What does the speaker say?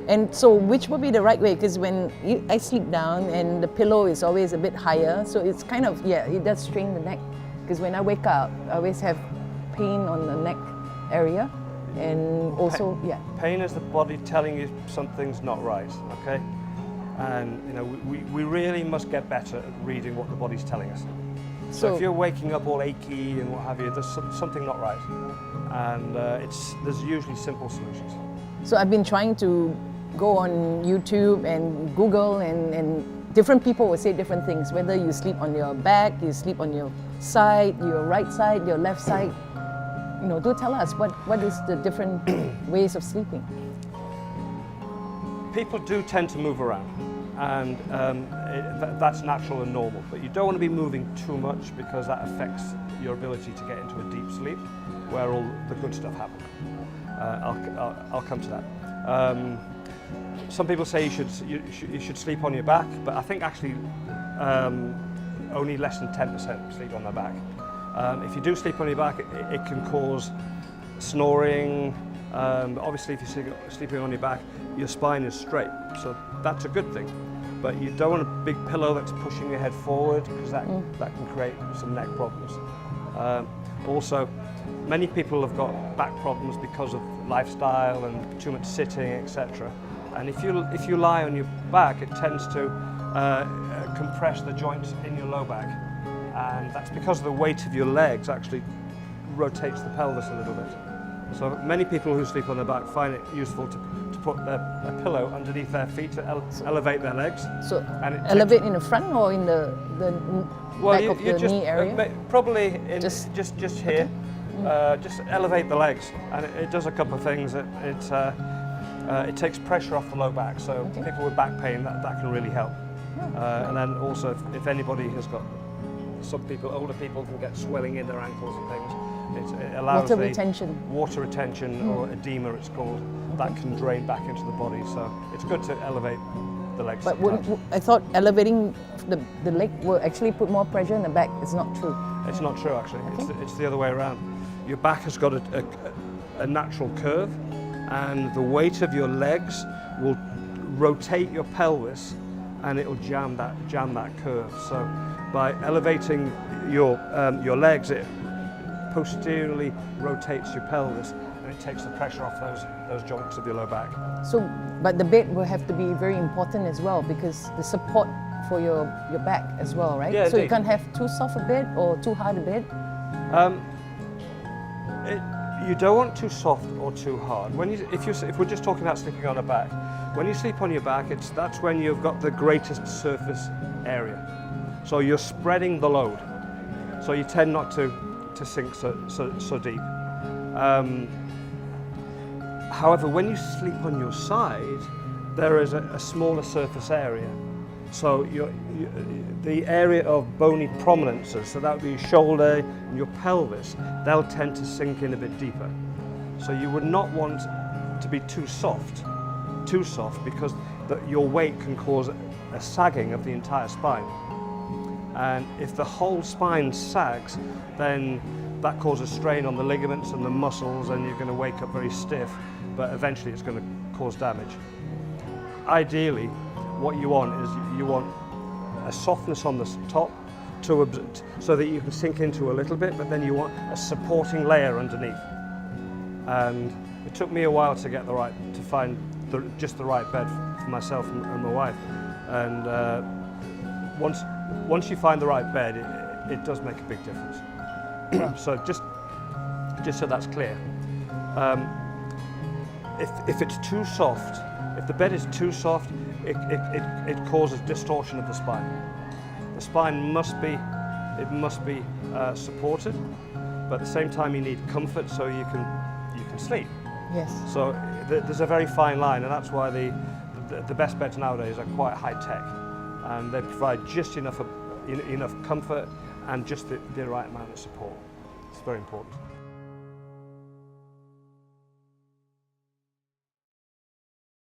And so which would be the right way? Because when I sleep down and the pillow is always a bit higher, so it's kind of, yeah, it does strain the neck. Because when I wake up, I always have pain on the neck area. And also, yeah. Pain is the body telling you something's not right, okay? And you know, we really must get better at reading what the body's telling us. So if you're waking up all achy and what have you, there's something not right. And there's usually simple solutions. So I've been trying to go on YouTube and Google, and different people will say different things, whether you sleep on your back, you sleep on your side, your right side, your left side. You know, do tell us, what is the different ways of sleeping? People do tend to move around, and that's natural and normal, but you don't want to be moving too much because that affects your ability to get into a deep sleep where all the good stuff happens. I'll come to that. Some people say you should sleep on your back, but I think actually only less than 10% sleep on their back. If you do sleep on your back, it can cause snoring. Obviously, if you're sleeping on your back, your spine is straight, so that's a good thing. But you don't want a big pillow that's pushing your head forward, because that can create some neck problems. Also, many people have got back problems because of lifestyle and too much sitting, etc. And if you lie on your back, it tends to compress the joints in your low back, and that's because the weight of your legs actually rotates the pelvis a little bit. So many people who sleep on their back find it useful to put a pillow underneath their feet to elevate their legs. So elevate in the front or in the back of the knee area? Probably in just here. Okay. Just elevate the legs, and it does a couple of things. It takes pressure off the low back, so people with back pain, that can really help. And then also, if anybody has got, older people can get swelling in their ankles and things. It allows water retention, or edema it's called, that can drain back into the body. So it's good to elevate the legs. But I thought elevating the leg will actually put more pressure in the back. It's not true. It's not true, actually. It's the other way around. Your back has got a natural curve, and the weight of your legs will rotate your pelvis, and it will jam that curve. So by elevating your legs, it posteriorly rotates your pelvis, and it takes the pressure off those joints of your low back. So, but the bed will have to be very important as well, because the support for your back as well, right? Yeah, so you can't have too soft a bed or too hard a bed? You don't want too soft or too hard. If we're just talking about sleeping on a back, when you sleep on your back, that's when you've got the greatest surface area. So you're spreading the load. So you tend not to sink so deep. However, when you sleep on your side, there is a smaller surface area. So the area of bony prominences, so that would be your shoulder and your pelvis, they'll tend to sink in a bit deeper. So you would not want to be too soft because your weight can cause a sagging of the entire spine. And if the whole spine sags, then that causes strain on the ligaments and the muscles, and you're going to wake up very stiff, but eventually it's going to cause damage. Ideally, what you want is a softness on the top so that you can sink into a little bit, but then you want a supporting layer underneath. And it took me a while to find just the right bed for myself and my wife. And once you find the right bed, it does make a big difference. So just so that's clear, if it's too soft, if the bed is too soft, it causes distortion of the spine. The spine must be supported, but at the same time you need comfort so you can sleep. Yes. So there's a very fine line, and that's why the best beds nowadays are quite high tech, and they provide just enough comfort and just the right amount of support. It's very important.